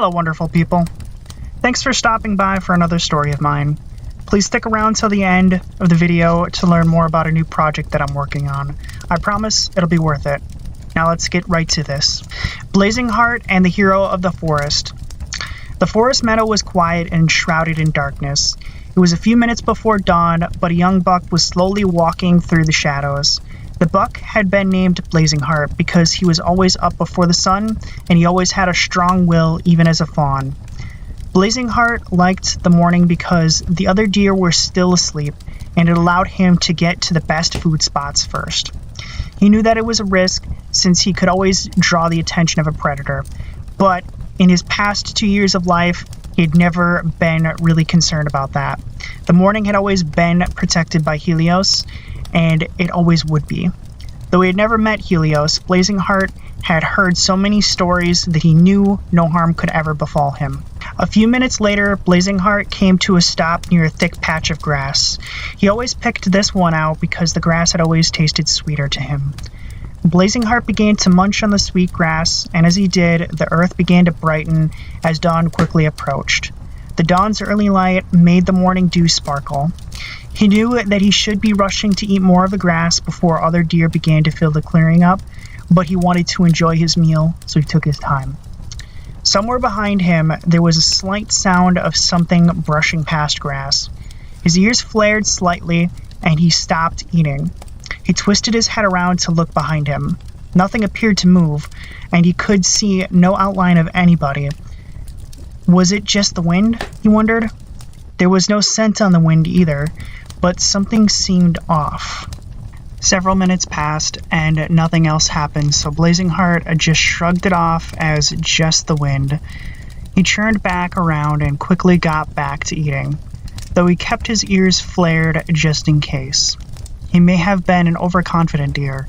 Hello, wonderful people. Thanks for stopping by for another story of mine. Please stick around till the end of the video to learn more about a new project that I'm working on. I promise it'll be worth it. Now let's get right to this. Blazingheart and the Hero of the Forest. The forest meadow was quiet and shrouded in darkness. It was a few minutes before dawn, but a young buck was slowly walking through the shadows. The buck had been named Blazingheart because he was always up before the sun, and he always had a strong will even as a fawn. Blazingheart liked the morning because the other deer were still asleep, and it allowed him to get to the best food spots first. He knew that it was a risk, since he could always draw the attention of a predator, but in his past 2 years of life, he had never been really concerned about that. The morning had always been protected by Helios, and it always would be. Though he had never met Helios, Blazingheart had heard so many stories that he knew no harm could ever befall him. A few minutes later, Blazingheart came to a stop near a thick patch of grass. He always picked this one out because the grass had always tasted sweeter to him. Blazingheart began to munch on the sweet grass, and as he did, the earth began to brighten as dawn quickly approached. The dawn's early light made the morning dew sparkle. He knew that he should be rushing to eat more of the grass before other deer began to fill the clearing up, but he wanted to enjoy his meal, so he took his time. Somewhere behind him, there was a slight sound of something brushing past grass. His ears flared slightly, and he stopped eating. He twisted his head around to look behind him. Nothing appeared to move, and he could see no outline of anybody. Was it just the wind, he wondered? There was no scent on the wind either, but something seemed off. Several minutes passed, and nothing else happened, so Blazingheart just shrugged it off as just the wind. He turned back around and quickly got back to eating, though he kept his ears flared just in case. He may have been an overconfident deer,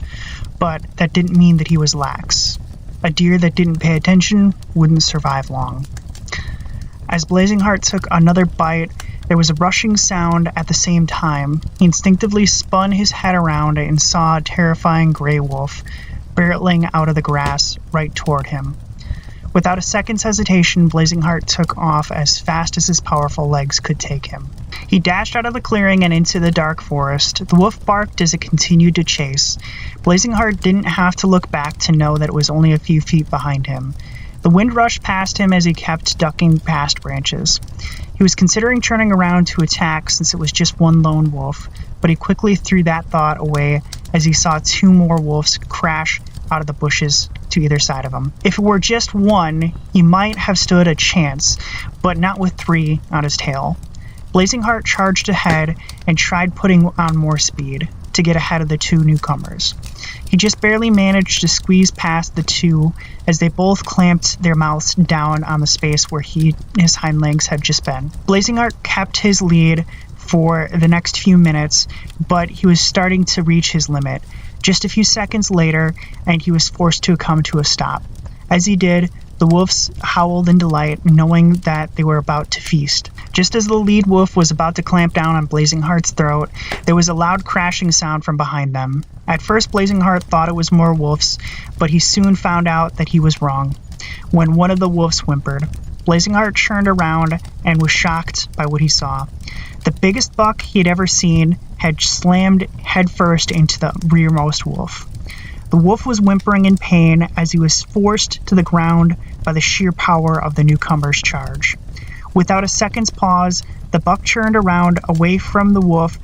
but that didn't mean that he was lax. A deer that didn't pay attention wouldn't survive long. As Blazingheart took another bite, there was a rushing sound at the same time. He instinctively spun his head around and saw a terrifying gray wolf barreling out of the grass right toward him. Without a second's hesitation, Blazingheart took off as fast as his powerful legs could take him. He dashed out of the clearing and into the dark forest. The wolf barked as it continued to chase. Blazingheart didn't have to look back to know that it was only a few feet behind him. The wind rushed past him as he kept ducking past branches. He was considering turning around to attack since it was just one lone wolf, but he quickly threw that thought away as he saw two more wolves crash out of the bushes to either side of him. If it were just one, he might have stood a chance, but not with three on his tail. Blazingheart charged ahead and tried putting on more speed to get ahead of the two newcomers. He just barely managed to squeeze past the two as they both clamped their mouths down on the space where his hind legs had just been. Blazingheart kept his lead for the next few minutes, but he was starting to reach his limit. Just a few seconds later, and he was forced to come to a stop. As he did, the wolves howled in delight, knowing that they were about to feast. Just as the lead wolf was about to clamp down on Blazingheart's throat, there was a loud crashing sound from behind them. At first, Blazingheart thought it was more wolves, but he soon found out that he was wrong. When one of the wolves whimpered, Blazingheart turned around and was shocked by what he saw. The biggest buck he had ever seen had slammed headfirst into the rearmost wolf. The wolf was whimpering in pain as he was forced to the ground by the sheer power of the newcomer's charge. Without a second's pause, the buck turned around away from the wolf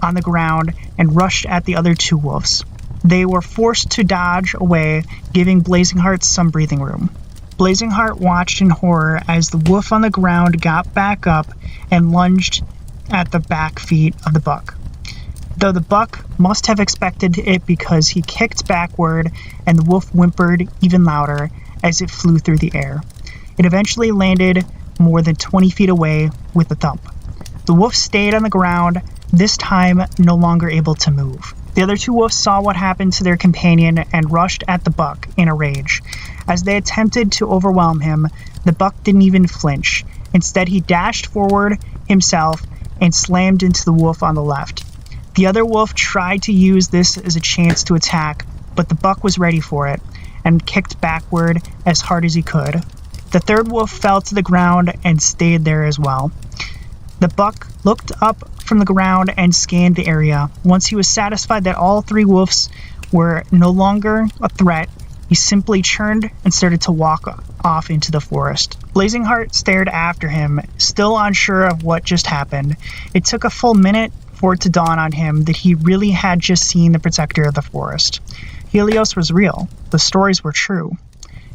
on the ground and rushed at the other two wolves. They were forced to dodge away, giving Blazingheart some breathing room. Blazingheart watched in horror as the wolf on the ground got back up and lunged at the back feet of the buck. Though the buck must have expected it because he kicked backward and the wolf whimpered even louder as it flew through the air. It eventually landed more than 20 feet away with a thump. The wolf stayed on the ground, this time no longer able to move. The other two wolves saw what happened to their companion and rushed at the buck in a rage. As they attempted to overwhelm him, the buck didn't even flinch. Instead, he dashed forward himself and slammed into the wolf on the left. The other wolf tried to use this as a chance to attack, but the buck was ready for it and kicked backward as hard as he could. The third wolf fell to the ground and stayed there as well. The buck looked up from the ground and scanned the area. Once he was satisfied that all 3 wolves were no longer a threat, he simply turned and started to walk off into the forest. Blazingheart stared after him, still unsure of what just happened. It took a full minute for it to dawn on him that he really had just seen the protector of the forest. Helios was real. The stories were true.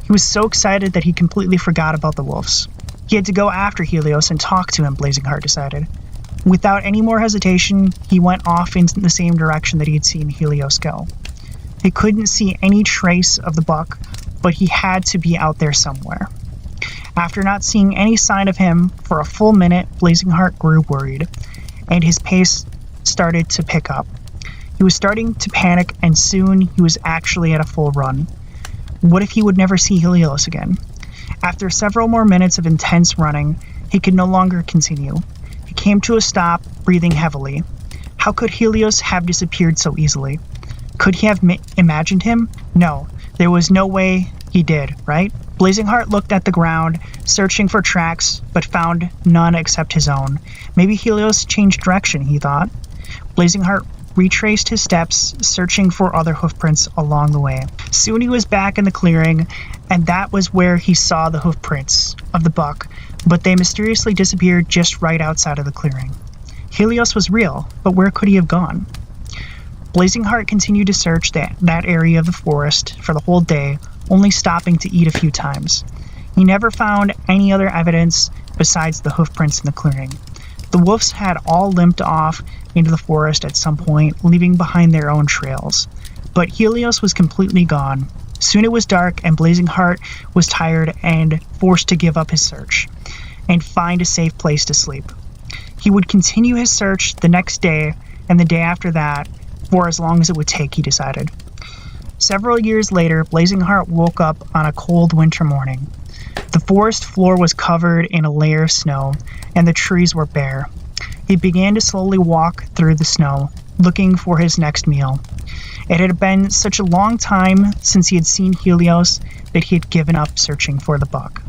He was so excited that he completely forgot about the wolves. He had to go after Helios and talk to him, Blazingheart decided. Without any more hesitation, he went off in the same direction that he had seen Helios go. He couldn't see any trace of the buck, but he had to be out there somewhere. After not seeing any sign of him for a full minute, Blazingheart grew worried, and his pace started to pick up. He was starting to panic, and soon he was actually at a full run. What if he would never see Helios again? After several more minutes of intense running, he could no longer continue. He came to a stop, breathing heavily. How could Helios have disappeared so easily? Could he have imagined him? No, there was no way he did, right? Blazingheart looked at the ground, searching for tracks, but found none except his own. Maybe Helios changed direction, he thought. Blazingheart retraced his steps, searching for other hoofprints along the way. Soon he was back in the clearing, and that was where he saw the hoofprints of the buck, but they mysteriously disappeared just right outside of the clearing. Helios was real, but where could he have gone? Blazingheart continued to search that area of the forest for the whole day, only stopping to eat a few times. He never found any other evidence besides the hoofprints in the clearing. The wolves had all limped off into the forest at some point, leaving behind their own trails. But Helios was completely gone. Soon it was dark, and Blazingheart was tired and forced to give up his search and find a safe place to sleep. He would continue his search the next day and the day after that, for as long as it would take, he decided. Several years later, Blazingheart woke up on a cold winter morning. The forest floor was covered in a layer of snow, and the trees were bare. He began to slowly walk through the snow, looking for his next meal. It had been such a long time since he had seen Helios that he had given up searching for the buck.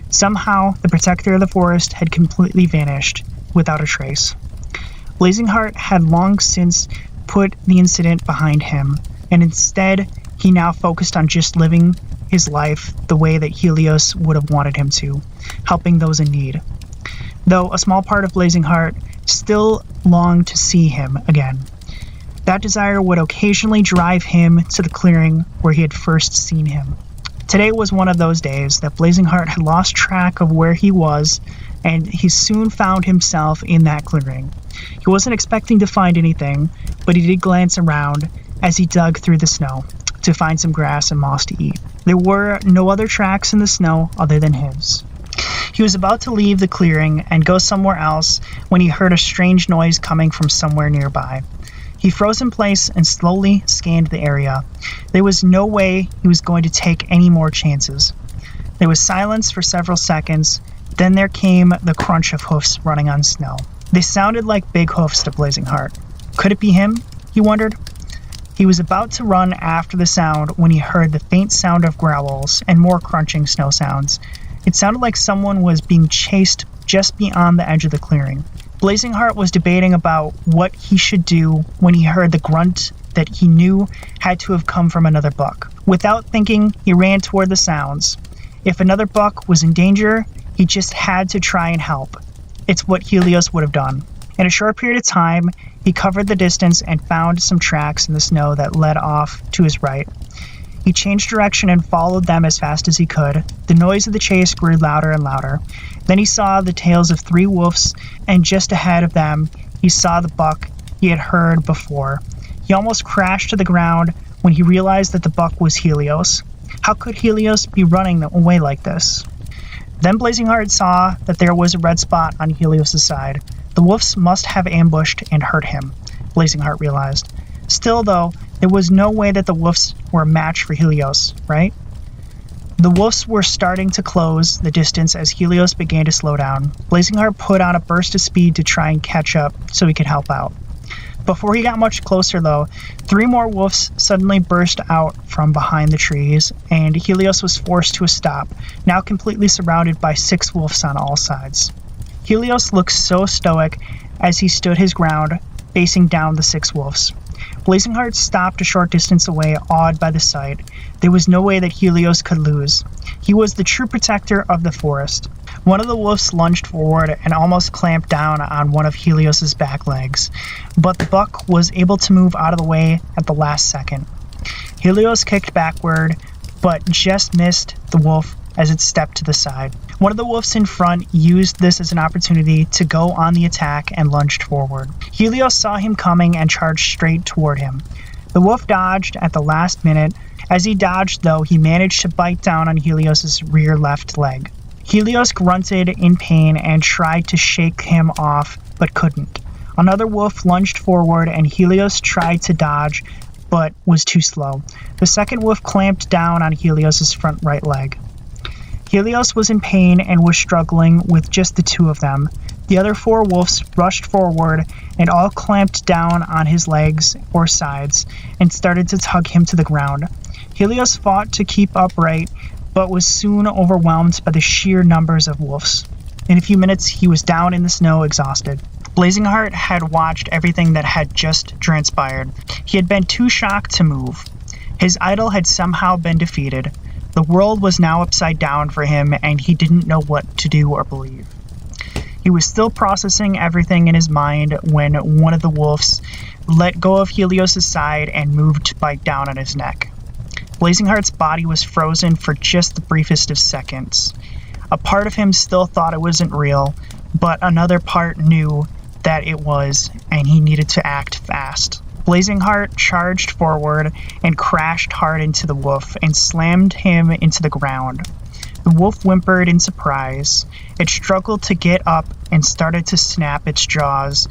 Somehow, the protector of the forest had completely vanished, without a trace. Blazingheart had long since put the incident behind him, and instead, he now focused on just living his life the way that Helios would have wanted him to, helping those in need. Though a small part of Blazingheart still longed to see him again. That desire would occasionally drive him to the clearing where he had first seen him. Today was one of those days that Blazingheart had lost track of where he was, and he soon found himself in that clearing. He wasn't expecting to find anything, but he did glance around as he dug through the snow to find some grass and moss to eat. There were no other tracks in the snow other than his. He was about to leave the clearing and go somewhere else when he heard a strange noise coming from somewhere nearby. He froze in place and slowly scanned the area. There was no way he was going to take any more chances. There was silence for several seconds. Then there came the crunch of hoofs running on snow. They sounded like big hoofs to Blazingheart. Could it be him? He wondered. He was about to run after the sound when he heard the faint sound of growls and more crunching snow sounds. It sounded like someone was being chased just beyond the edge of the clearing. Blazingheart was debating about what he should do when he heard the grunt that he knew had to have come from another buck. Without thinking, he ran toward the sounds. If another buck was in danger, he just had to try and help. It's what Helios would have done. In a short period of time, he covered the distance and found some tracks in the snow that led off to his right. He changed direction and followed them as fast as he could. The noise of the chase grew louder and louder. Then he saw the tails of 3 wolves, and just ahead of them, he saw the buck he had heard before. He almost crashed to the ground when he realized that the buck was Helios. How could Helios be running away like this? Then Blazingheart saw that there was a red spot on Helios' side. The wolves must have ambushed and hurt him, Blazingheart realized. Still, though, there was no way that the wolves were a match for Helios, right? The wolves were starting to close the distance as Helios began to slow down. Blazingheart put on a burst of speed to try and catch up so he could help out. Before he got much closer, though, 3 more wolves suddenly burst out from behind the trees, and Helios was forced to a stop, now completely surrounded by 6 wolves on all sides. Helios looked so stoic as he stood his ground, facing down the 6 wolves. Blazingheart stopped a short distance away, awed by the sight. There was no way that Helios could lose. He was the true protector of the forest. One of the wolves lunged forward and almost clamped down on one of Helios's back legs, but the buck was able to move out of the way at the last second. Helios kicked backward, but just missed the wolf as it stepped to the side. One of the wolves in front used this as an opportunity to go on the attack and lunged forward. Helios saw him coming and charged straight toward him. The wolf dodged at the last minute. As he dodged, though, he managed to bite down on Helios's rear left leg. Helios grunted in pain and tried to shake him off, but couldn't. Another wolf lunged forward, and Helios tried to dodge, but was too slow. The second wolf clamped down on Helios's front right leg. Helios was in pain and was struggling with just the 2 of them. The other 4 wolves rushed forward and all clamped down on his legs or sides and started to tug him to the ground. Helios fought to keep upright, but was soon overwhelmed by the sheer numbers of wolves. In a few minutes, he was down in the snow, exhausted. Blazingheart had watched everything that had just transpired. He had been too shocked to move. His idol had somehow been defeated. The world was now upside down for him, and he didn't know what to do or believe. He was still processing everything in his mind when one of the wolves let go of Helios' side and moved to bite down on his neck. Blazingheart's body was frozen for just the briefest of seconds. A part of him still thought it wasn't real, but another part knew that it was, and he needed to act fast. Blazingheart charged forward and crashed hard into the wolf and slammed him into the ground. The wolf whimpered in surprise. It struggled to get up and started to snap its jaws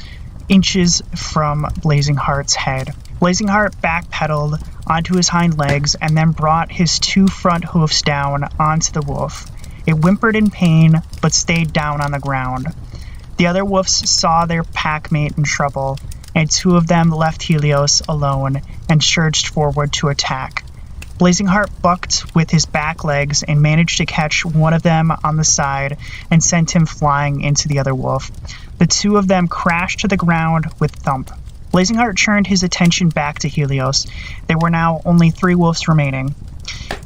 inches from Blazingheart's head. Blazingheart backpedaled onto his hind legs and then brought his 2 front hoofs down onto the wolf. It whimpered in pain, but stayed down on the ground. The other wolves saw their packmate in trouble, and 2 of them left Helios alone and surged forward to attack. Blazingheart bucked with his back legs and managed to catch one of them on the side and sent him flying into the other wolf. The 2 of them crashed to the ground with thump. Blazingheart turned his attention back to Helios. There were now only 3 wolves remaining.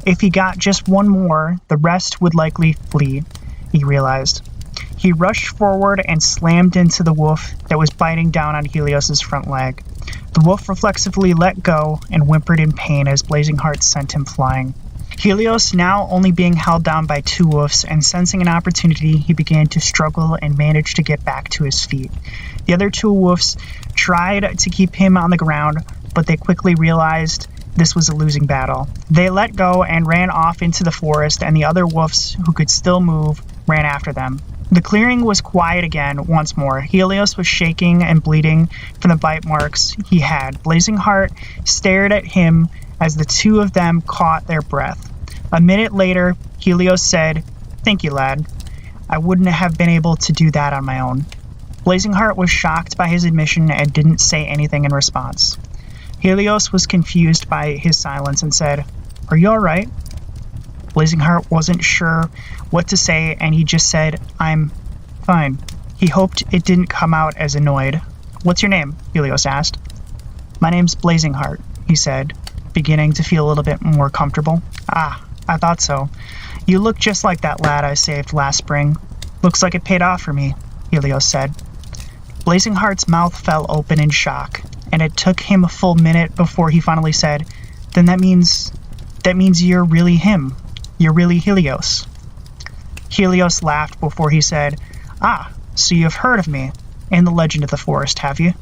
If he got just one more, the rest would likely flee, he realized. He rushed forward and slammed into the wolf that was biting down on Helios's front leg. The wolf reflexively let go and whimpered in pain as Blazingheart sent him flying. Helios, now only being held down by 2 wolves and sensing an opportunity, he began to struggle and managed to get back to his feet. The other 2 wolves tried to keep him on the ground, but they quickly realized this was a losing battle. They let go and ran off into the forest, and the other wolves, who could still move, ran after them. The clearing was quiet again once more. Helios was shaking and bleeding from the bite marks he had. Blazingheart stared at him as the 2 of them caught their breath. A minute later, Helios said, "Thank you, lad. I wouldn't have been able to do that on my own." Blazingheart was shocked by his admission and didn't say anything in response. Helios was confused by his silence and said, "Are you all right?" Blazingheart wasn't sure what to say, and he just said, "I'm fine." He hoped it didn't come out as annoyed. "What's your name?" Helios asked. "My name's Blazingheart," he said, beginning to feel a little bit more comfortable. "Ah, I thought so. You look just like that lad I saved last spring. Looks like it paid off for me," Helios said. Blazingheart's mouth fell open in shock, and it took him a full minute before he finally said, "Then that means you're really him. You're really Helios." Helios laughed before he said, "Ah, so you've heard of me and the legend of the forest, have you?"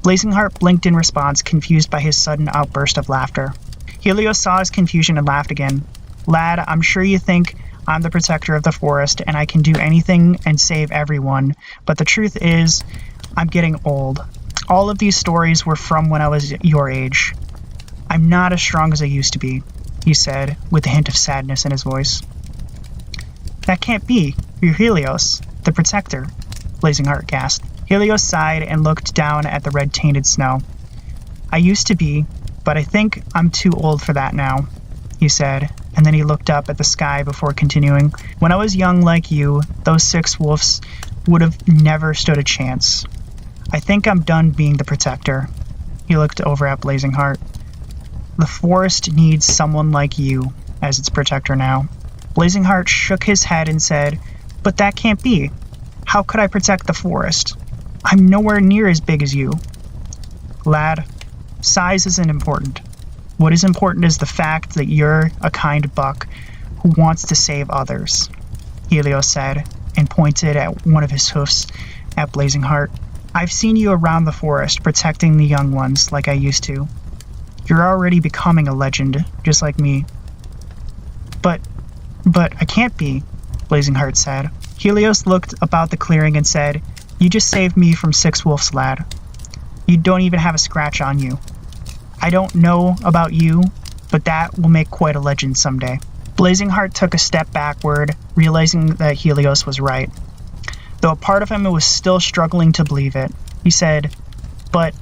Blazingheart blinked in response, confused by his sudden outburst of laughter. Helios saw his confusion and laughed again. "Lad, I'm sure you think I'm the protector of the forest and I can do anything and save everyone, but the truth is, I'm getting old. All of these stories were from when I was your age. I'm not as strong as I used to be," he said, with a hint of sadness in his voice. "That can't be. You're Helios, the protector," Blazingheart gasped. Helios sighed and looked down at the red-tainted snow. I used to be, but I think I'm too old for that now, he said, and then he looked up at the sky before continuing. When I was young like you, those 6 wolves would have never stood a chance. I think I'm done being the protector. He looked over at Blazingheart. The forest needs someone like you as its protector now. Blazingheart shook his head and said, But that can't be. How could I protect the forest? I'm nowhere near as big as you. Lad, size isn't important. What is important is the fact that you're a kind buck who wants to save others, Helios said, and pointed at one of his hoofs at Blazingheart. I've seen you around the forest protecting the young ones like I used to. You're already becoming a legend, just like me. But I can't be, Blazingheart said. Helios looked about the clearing and said, You just saved me from 6 wolves, lad. You don't even have a scratch on you. I don't know about you, but that will make quite a legend someday. Blazingheart took a step backward, realizing that Helios was right. Though a part of him was still struggling to believe it. He said, But...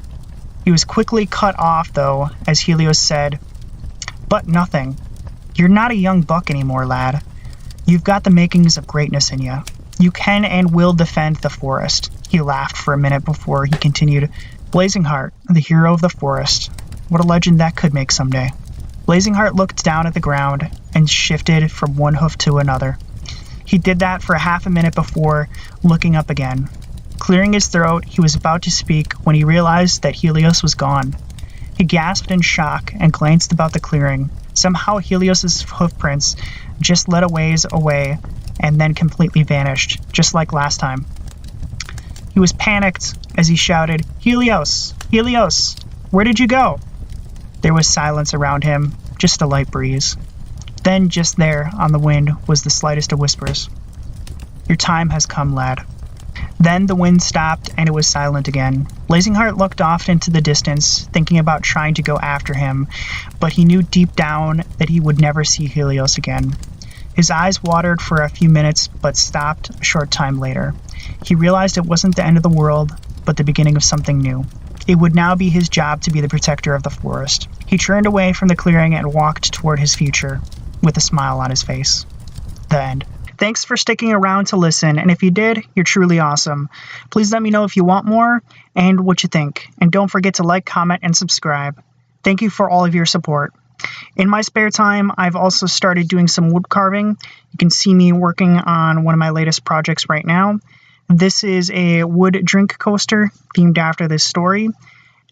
He was quickly cut off, though, as Helios said, But nothing. You're not a young buck anymore, lad. You've got the makings of greatness in you. You can and will defend the forest. He laughed for a minute before he continued, Blazingheart, the hero of the forest. What a legend that could make someday. Blazingheart looked down at the ground and shifted from one hoof to another. He did that for half a minute before looking up again. Clearing his throat, he was about to speak when he realized that Helios was gone. He gasped in shock and glanced about the clearing. Somehow Helios's hoofprints just led a ways away and then completely vanished, just like last time. He was panicked as he shouted, Helios! Helios! Where did you go? There was silence around him, just a light breeze. Then, just there, on the wind, was the slightest of whispers. Your time has come, lad. Then the wind stopped and it was silent again. Blazingheart looked off into the distance, thinking about trying to go after him, but he knew deep down that he would never see Helios again. His eyes watered for a few minutes, but stopped a short time later. He realized it wasn't the end of the world, but the beginning of something new. It would now be his job to be the protector of the forest. He turned away from the clearing and walked toward his future, with a smile on his face. The end. Thanks for sticking around to listen, and if you did, you're truly awesome. Please let me know if you want more and what you think, and don't forget to like, comment, and subscribe. Thank you for all of your support. In my spare time, I've also started doing some wood carving. You can see me working on one of my latest projects right now. This is a wood drink coaster themed after this story.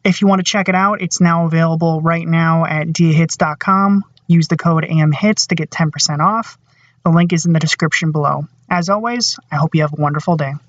If you want to check it out, it's now available right now at diahits.com. Use the code AMHITS to get 10% off. The link is in the description below. As always, I hope you have a wonderful day.